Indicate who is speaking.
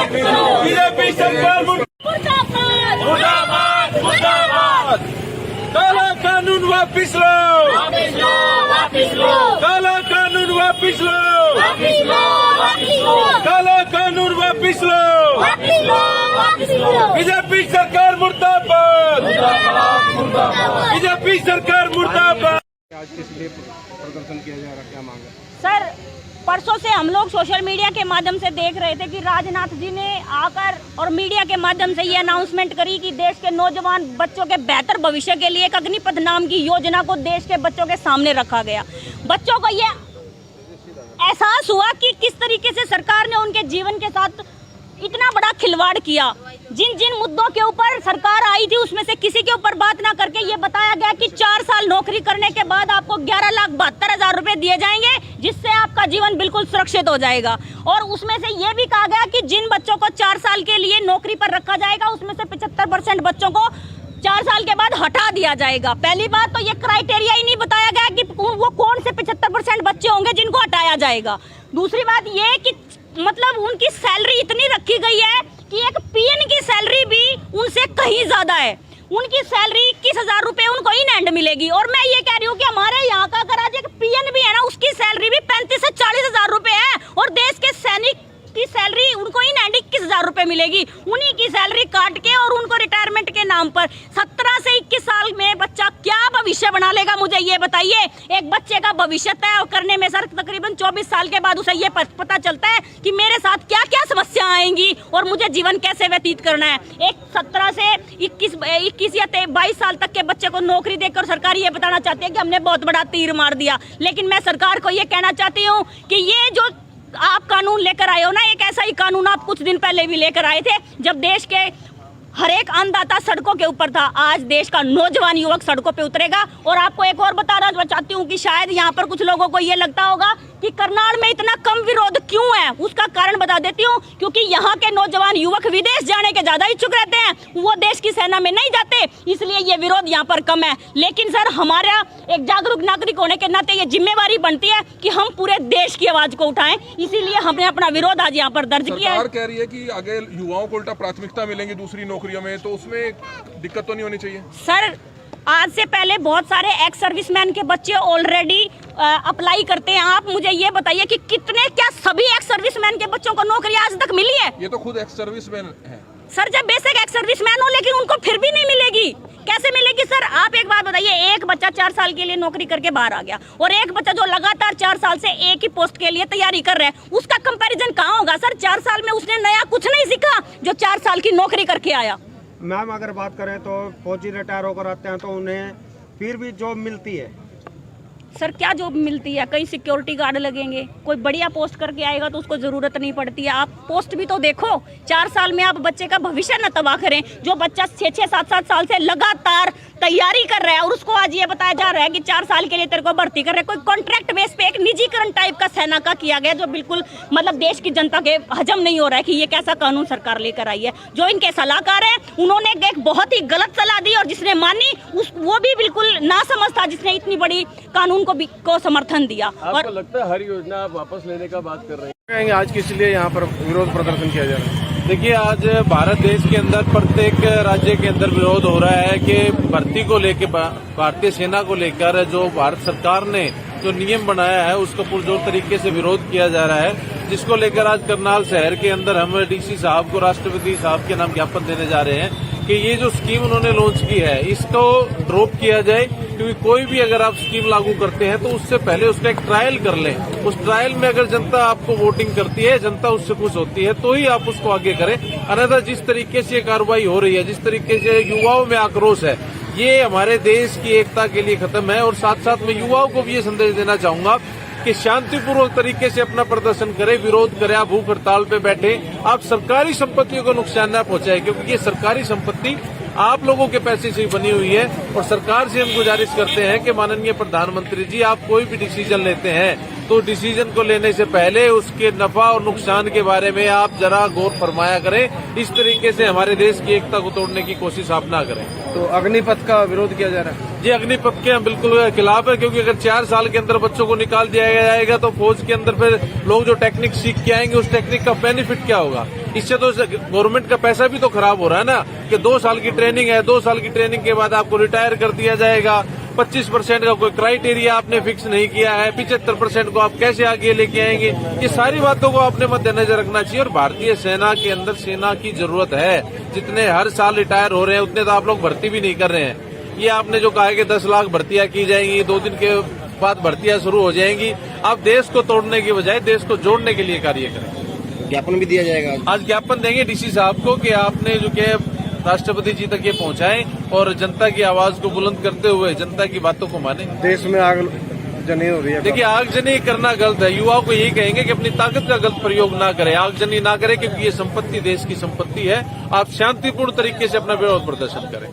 Speaker 1: BJP सरकार मुर्दाबाद मुर्दाबाद। काला कानून वापिस लो, काला कानून वापिस लो, काला कानून वापिस लो। बीजेपी सरकार मुर्दाबाद, बीजेपी सरकार मुर्दाबाद।
Speaker 2: आज किस लिए प्रदर्शन किया जा रहा है, क्या मांग है?
Speaker 3: सर, परसों से हम लोग सोशल मीडिया के माध्यम से देख रहे थे कि राजनाथ जी ने आकर और मीडिया के माध्यम से ये अनाउंसमेंट करी कि देश के नौजवान बच्चों के बेहतर भविष्य के लिए एक अग्निपथ नाम की योजना को देश के बच्चों के सामने रखा गया। बच्चों को ये एहसास हुआ कि किस तरीके से सरकार ने उनके जीवन के साथ इतना बड़ा खिलवाड़ किया। जिन जिन मुद्दों के ऊपर सरकार आई थी उसमें से किसी के ऊपर बात ना करके ये बताया गया कि 4 साल नौकरी करने के बाद आपको 11,72,000 रुपए दिए जाएंगे, जिससे आपका जीवन बिल्कुल सुरक्षित हो जाएगा। और उसमें से ये भी कहा गया कि जिन बच्चों को 4 साल के लिए नौकरी पर रखा जाएगा उसमें से 75% बच्चों को 4 साल के बाद हटा दिया जाएगा। पहली बात तो ये क्राइटेरिया ही नहीं बताया गया कि वो कौन से 75% बच्चे होंगे जिनको हटाया जाएगा। दूसरी बात ये कि मतलब उनकी सैलरी इतनी रखी गई है कि एक पीएन की सैलरी भी उनसे कहीं ज्यादा है। उनकी सैलरी 21,000 रुपए उनको इन हैंड मिलेगी। और मैं ये कह रही हूँ कि हमारे यहाँ का अगर आज एक पीएन भी है ना, उसकी सैलरी भी 35 से 40,000 रुपए है। और देश के सैनिक की सैलरी उनको इन हैंड 21,000 रुपए मिलेगी। उन्हीं की सैलरी काट के और उनको रिटायरमेंट के नाम पर 17 से 21 साल में बच्चा क्या भविष्य बना लेगा, मुझे ये बताइए। एक बच्चे का भविष्य तय करने में सर तकरीबन 24 साल के बाद उसे ये पता चलता है कि मेरे साथ क्या क्या समस्या आएंगी और मुझे जीवन कैसे व्यतीत करना है। एक 17 से 21 या 22 साल तक के बच्चे को नौकरी देकर सरकार ये बताना चाहती है कि हमने बहुत बड़ा तीर मार दिया। लेकिन मैं सरकार को ये कहना चाहती हूँ कि ये जो आप कानून लेकर आए हो ना, एक ऐसा ही कानून आप कुछ दिन पहले भी लेकर आए थे जब देश के हर एक अन्नदाता सड़कों के ऊपर था। आज देश का नौजवान युवक सड़कों पे उतरेगा। और आपको एक और बताना चाहती हूँ कि शायद यहाँ पर कुछ लोगों को ये लगता होगा कि करनाल में इतना कम विरोध क्यों है। उसका कारण बता देती हूँ, क्योंकि यहाँ के नौजवान युवक विदेश जाने के ज्यादा इच्छुक रहते हैं, वो देश की सेना में नहीं जाते, इसलिए ये विरोध यहाँ पर कम है। लेकिन सर, हमारा एक जागरूक नागरिक होने के नाते ये जिम्मेवारी बनती है कि हम पूरे देश की आवाज को उठाएं। इसीलिए हमने अपना विरोध आज यहाँ पर दर्ज किया है।
Speaker 4: सरकार कह रही है कि आगे युवाओं को उल्टा प्राथमिकता मिलेंगी दूसरी नौकरियों में, तो उसमें दिक्कत तो नहीं होनी चाहिए?
Speaker 3: सर, आज से पहले बहुत सारे एक्स सर्विसमैन के बच्चे ऑलरेडी अप्लाई करते हैं। आप मुझे ये बताइए कि कितने, क्या सभी एक्स सर्विसमैन के बच्चों को नौकरी आज तक मिली है?
Speaker 4: ये तो खुद एक्स सर्विसमैन है
Speaker 3: सर। जब बेसिक एक्स सर्विसमैन हो लेकिन उनको फिर भी नहीं मिलेगी, कैसे मिलेगी सर? आप एक बात बताइए, एक बच्चा 4 साल के लिए नौकरी करके बाहर आ गया और एक बच्चा जो लगातार 4 साल से एक ही पोस्ट के लिए तैयारी कर रहा है, उसका कंपैरिजन कहाँ होगा सर? 4 साल में उसने नया कुछ नहीं सीखा जो 4 साल की नौकरी करके आया।
Speaker 2: मैम, अगर बात करें तो फौजी रिटायर होकर आते हैं तो उन्हें फिर भी जॉब मिलती है।
Speaker 3: सर, क्या जॉब मिलती है? कहीं सिक्योरिटी गार्ड लगेंगे, कोई बढ़िया पोस्ट करके आएगा तो उसको जरूरत नहीं पड़ती है। आप पोस्ट भी तो देखो। 4 साल में आप बच्चे का भविष्य न तबाह करें। जो बच्चा 6-6, 7-7 साल से लगातार तैयारी कर रहा है और उसको आज ये बताया जा रहा है कि 4 साल के लिए तेरे को भर्ती कर रहे हैं। कोई कॉन्ट्रैक्ट बेस पे एक निजीकरण टाइप का सेना का किया गया, जो बिल्कुल मतलब देश की जनता के हजम नहीं हो रहा है कि ये कैसा कानून सरकार लेकर आई है। जो इनके सलाहकार हैं, उन्होंने एक बहुत ही गलत सलाह दी और जिसने मानी वो भी बिल्कुल नासमझ था, जिसने इतनी बड़ी कानून को समर्थन दिया।
Speaker 5: और लगता है हर योजना आप वापस लेने का बात कर रहे हैं।
Speaker 2: आज किस लिए यहाँ पर विरोध प्रदर्शन किया जा रहा है?
Speaker 5: देखिए, आज भारत देश के अंदर प्रत्येक राज्य के अंदर विरोध हो रहा है कि भर्ती को लेकर, भारतीय सेना को लेकर जो भारत सरकार ने जो नियम बनाया है उसका पुरजोर तरीके से विरोध किया जा रहा है, जिसको लेकर आज करनाल शहर के अंदर हम डीसी साहब को राष्ट्रपति साहब के नाम ज्ञापन देने जा रहे हैं कि ये जो स्कीम उन्होंने लॉन्च की है इसको ड्रॉप किया जाए। क्योंकि कोई भी अगर आप स्कीम लागू करते हैं तो उससे पहले उसका एक ट्रायल कर लें। उस ट्रायल में अगर जनता आपको वोटिंग करती है, जनता उससे खुश होती है, तो ही आप उसको आगे करें। अन्यथा जिस तरीके से कार्रवाई हो रही है, जिस तरीके से युवाओं में आक्रोश है, ये हमारे देश की एकता के लिए खत्म है। और साथ साथ में युवाओं को भी ये संदेश देना चाहूंगा कि शांतिपूर्वक तरीके से अपना प्रदर्शन करें, विरोध करें। आप भूख हड़ताल पे बैठे, आप सरकारी संपत्तियों को नुकसान न पहुंचाएं, क्योंकि ये सरकारी संपत्ति आप लोगों के पैसे से बनी हुई है। और सरकार से हम गुजारिश करते हैं कि माननीय प्रधानमंत्री जी, आप कोई भी डिसीजन लेते हैं तो डिसीजन को लेने से पहले उसके नफा और नुकसान के बारे में आप जरा गौर फरमाया करें। इस तरीके से हमारे देश की एकता को तोड़ने की कोशिश आप ना करें।
Speaker 2: तो अग्निपथ का विरोध किया जा रहा है।
Speaker 5: जी, अग्निपथ के हम बिल्कुल खिलाफ है, क्योंकि अगर 4 साल के अंदर बच्चों को निकाल दिया जाएगा तो फौज के अंदर फिर लोग जो टेक्निक सीख के आएंगे उस टेक्निक का बेनिफिट क्या होगा? इससे तो गवर्नमेंट का पैसा भी तो खराब हो रहा है ना, कि 2 साल की ट्रेनिंग है, 2 साल की ट्रेनिंग के बाद आपको रिटायर कर दिया जाएगा। 25% का कोई क्राइटेरिया आपने फिक्स नहीं किया है, 75% को आप कैसे आगे लेके आएंगे? ये सारी बातों को आपने मद्देनजर रखना चाहिए। और भारतीय सेना के अंदर सेना की जरूरत है। जितने हर साल रिटायर हो रहे हैं उतने तो आप लोग भर्ती भी नहीं कर रहे हैं। ये आपने जो कहा है कि 10 लाख भर्तियां की जाएंगी, 2 दिन के बाद भर्तियां शुरू हो जाएंगी। आप देश को तोड़ने की बजाय देश को जोड़ने के लिए कार्य करें।
Speaker 2: ज्ञापन भी दिया जाएगा।
Speaker 5: आज ज्ञापन देंगे डीसी साहब को कि आपने जो कि राष्ट्रपति जी तक ये पहुंचाएं और जनता की आवाज को बुलंद करते हुए जनता की बातों को माने।
Speaker 2: देश में आगजनी हो रही है।
Speaker 5: देखिए, आगजनी करना गलत है। युवाओं को यही कहेंगे कि अपनी ताकत का गलत प्रयोग ना करें, आगजनी ना करें, क्योंकि ये संपत्ति देश की संपत्ति है। आप शांतिपूर्ण तरीके से अपना विरोध प्रदर्शन करें।